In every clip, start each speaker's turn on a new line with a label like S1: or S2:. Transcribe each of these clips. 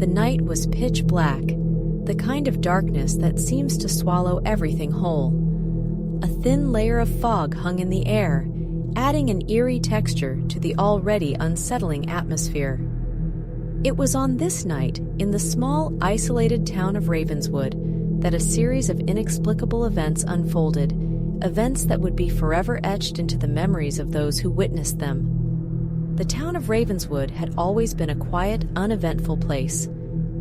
S1: The night was pitch black, the kind of darkness that seems to swallow everything whole. A thin layer of fog hung in the air, adding an eerie texture to the already unsettling atmosphere. It was on this night, in the small, isolated town of Ravenswood, that a series of inexplicable events unfolded, events that would be forever etched into the memories of those who witnessed them. The town of Ravenswood had always been a quiet, uneventful place.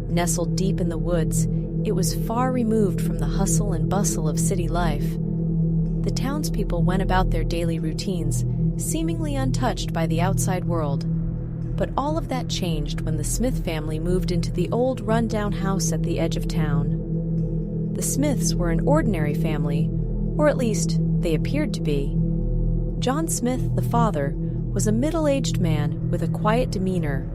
S1: Nestled deep in the woods, it was far removed from the hustle and bustle of city life. The townspeople went about their daily routines, seemingly untouched by the outside world. But all of that changed when the Smith family moved into the old run-down house at the edge of town. The Smiths were an ordinary family, or at least they appeared to be. John Smith, the father, was a middle-aged man with a quiet demeanor.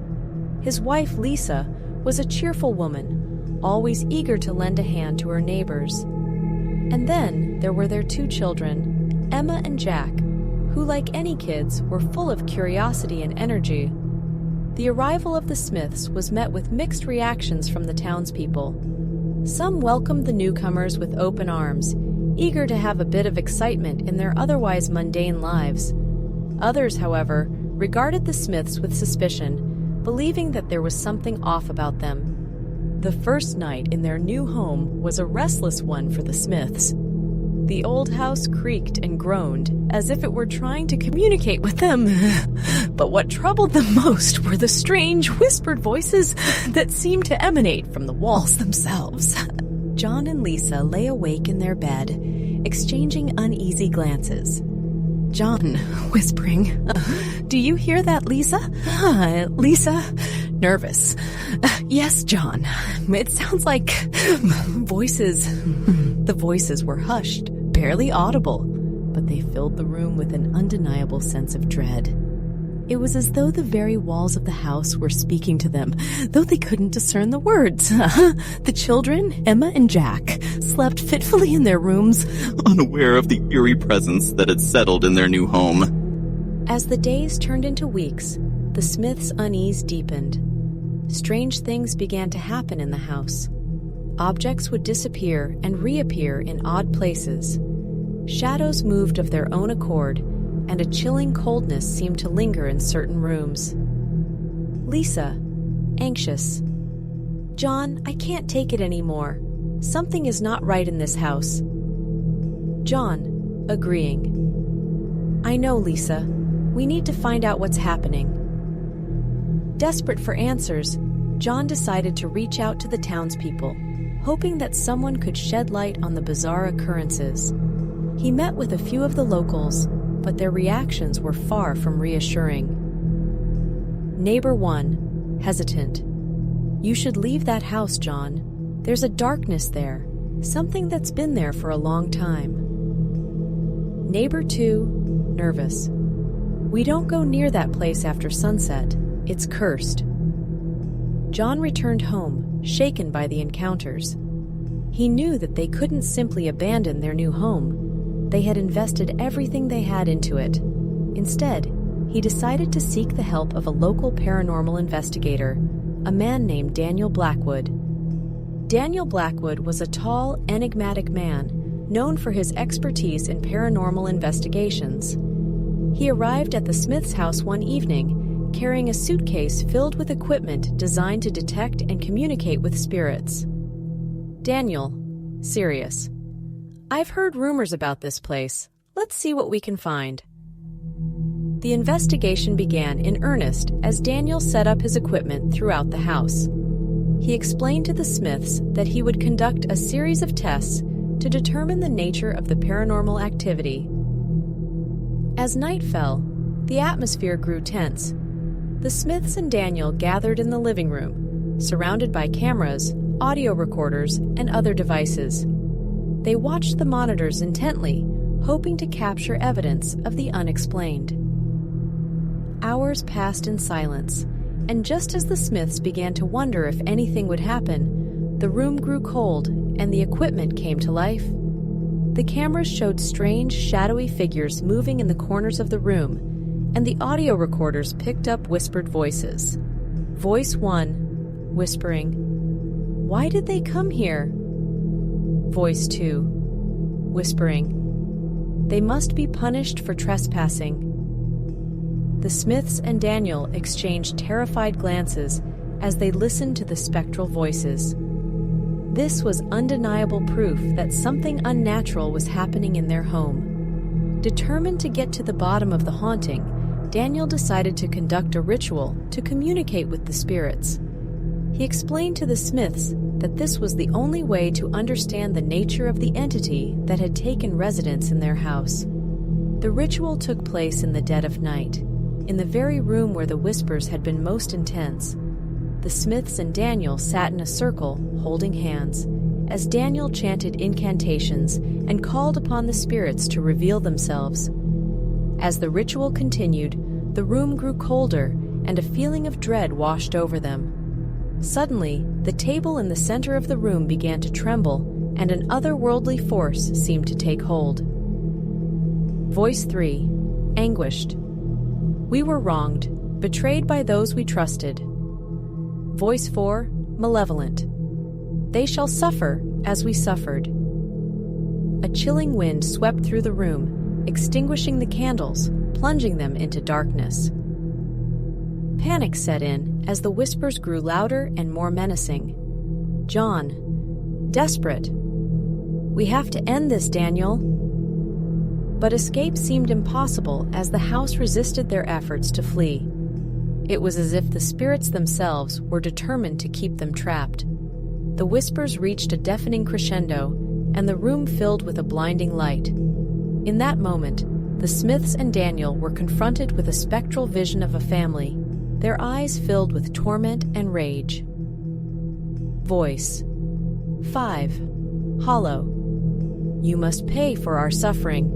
S1: His wife, Lisa, was a cheerful woman, always eager to lend a hand to her neighbors. And then there were their two children, Emma and Jack, who, like any kids, were full of curiosity and energy. The arrival of the Smiths was met with mixed reactions from the townspeople. Some welcomed the newcomers with open arms, eager to have a bit of excitement in their otherwise mundane lives. Others, however, regarded the Smiths with suspicion, believing that there was something off about them. The first night in their new home was a restless one for the Smiths. The old house creaked and groaned, as if it were trying to communicate with them. But what troubled them most were the strange whispered voices that seemed to emanate from the walls themselves. John and Lisa lay awake in their bed, exchanging uneasy glances. John, whispering, "Do you hear that, Lisa?" Lisa, nervous. "Yes, John. It sounds like voices." The voices were hushed, barely audible, but they filled the room with an undeniable sense of dread. It was as though the very walls of the house were speaking to them, though they couldn't discern the words. The children, Emma and Jack, slept fitfully in their rooms,
S2: unaware of the eerie presence that had settled in their new home.
S1: As the days turned into weeks, the Smiths' unease deepened. Strange things began to happen in the house. Objects would disappear and reappear in odd places. Shadows moved of their own accord, and a chilling coldness seemed to linger in certain rooms. Lisa, anxious. "John, I can't take it anymore. Something is not right in this house." John, agreeing. "I know, Lisa. We need to find out what's happening." Desperate for answers, John decided to reach out to the townspeople, hoping that someone could shed light on the bizarre occurrences. He met with a few of the locals, but their reactions were far from reassuring. Neighbor 1, hesitant. "You should leave that house, John. There's a darkness there, something that's been there for a long time." Neighbor 2, nervous. "We don't go near that place after sunset. It's cursed." John returned home, shaken by the encounters. He knew that they couldn't simply abandon their new home. They had invested everything they had into it. Instead, he decided to seek the help of a local paranormal investigator, a man named Daniel Blackwood. Daniel Blackwood was a tall, enigmatic man, known for his expertise in paranormal investigations. He arrived at the Smiths' house one evening, carrying a suitcase filled with equipment designed to detect and communicate with spirits. Daniel, serious. "I've heard rumors about this place. Let's see what we can find." The investigation began in earnest as Daniel set up his equipment throughout the house. He explained to the Smiths that he would conduct a series of tests to determine the nature of the paranormal activity. As night fell, the atmosphere grew tense. The Smiths and Daniel gathered in the living room, surrounded by cameras, audio recorders, and other devices. They watched the monitors intently, hoping to capture evidence of the unexplained. Hours passed in silence, and just as the Smiths began to wonder if anything would happen, the room grew cold and the equipment came to life. The cameras showed strange, shadowy figures moving in the corners of the room, and the audio recorders picked up whispered voices. Voice 1, whispering, "Why did they come here?" Voice 2, whispering, "They must be punished for trespassing." The Smiths and Daniel exchanged terrified glances as they listened to the spectral voices. This was undeniable proof that something unnatural was happening in their home. Determined to get to the bottom of the haunting, Daniel decided to conduct a ritual to communicate with the spirits. He explained to the Smiths that this was the only way to understand the nature of the entity that had taken residence in their house. The ritual took place in the dead of night, in the very room where the whispers had been most intense. The Smiths and Daniel sat in a circle, holding hands, as Daniel chanted incantations and called upon the spirits to reveal themselves. As the ritual continued, the room grew colder and a feeling of dread washed over them. Suddenly, the table in the center of the room began to tremble, and an otherworldly force seemed to take hold. Voice 3, anguished. "We were wronged, betrayed by those we trusted." Voice 4, malevolent. "They shall suffer as we suffered." A chilling wind swept through the room, extinguishing the candles, plunging them into darkness. Panic set in as the whispers grew louder and more menacing. John, desperate, "We have to end this, Daniel." But escape seemed impossible as the house resisted their efforts to flee. It was as if the spirits themselves were determined to keep them trapped. The whispers reached a deafening crescendo, and the room filled with a blinding light. In that moment, the Smiths and Daniel were confronted with a spectral vision of a family, their eyes filled with torment and rage. Voice 5, hollow. "You must pay for our suffering."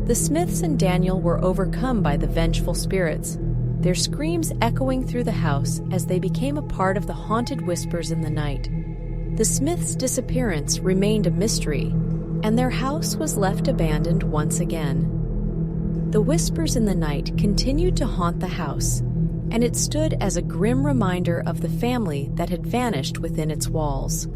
S1: The Smiths and Daniel were overcome by the vengeful spirits, their screams echoing through the house as they became a part of the haunted whispers in the night. The Smiths' disappearance remained a mystery, and their house was left abandoned once again. The whispers in the night continued to haunt the house, and it stood as a grim reminder of the family that had vanished within its walls.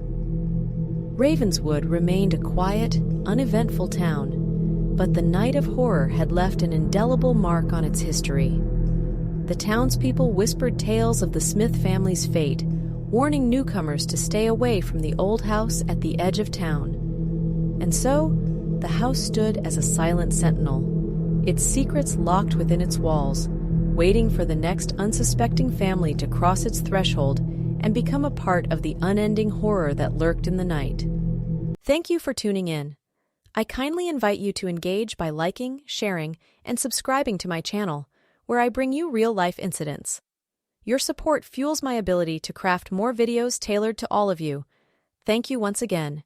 S1: Ravenswood remained a quiet, uneventful town, but the night of horror had left an indelible mark on its history. The townspeople whispered tales of the Smith family's fate, warning newcomers to stay away from the old house at the edge of town. And so, the house stood as a silent sentinel, its secrets locked within its walls, waiting for the next unsuspecting family to cross its threshold and become a part of the unending horror that lurked in the night. Thank you for tuning in. I kindly invite you to engage by liking, sharing, and subscribing to my channel, where I bring you real-life incidents. Your support fuels my ability to craft more videos tailored to all of you. Thank you once again.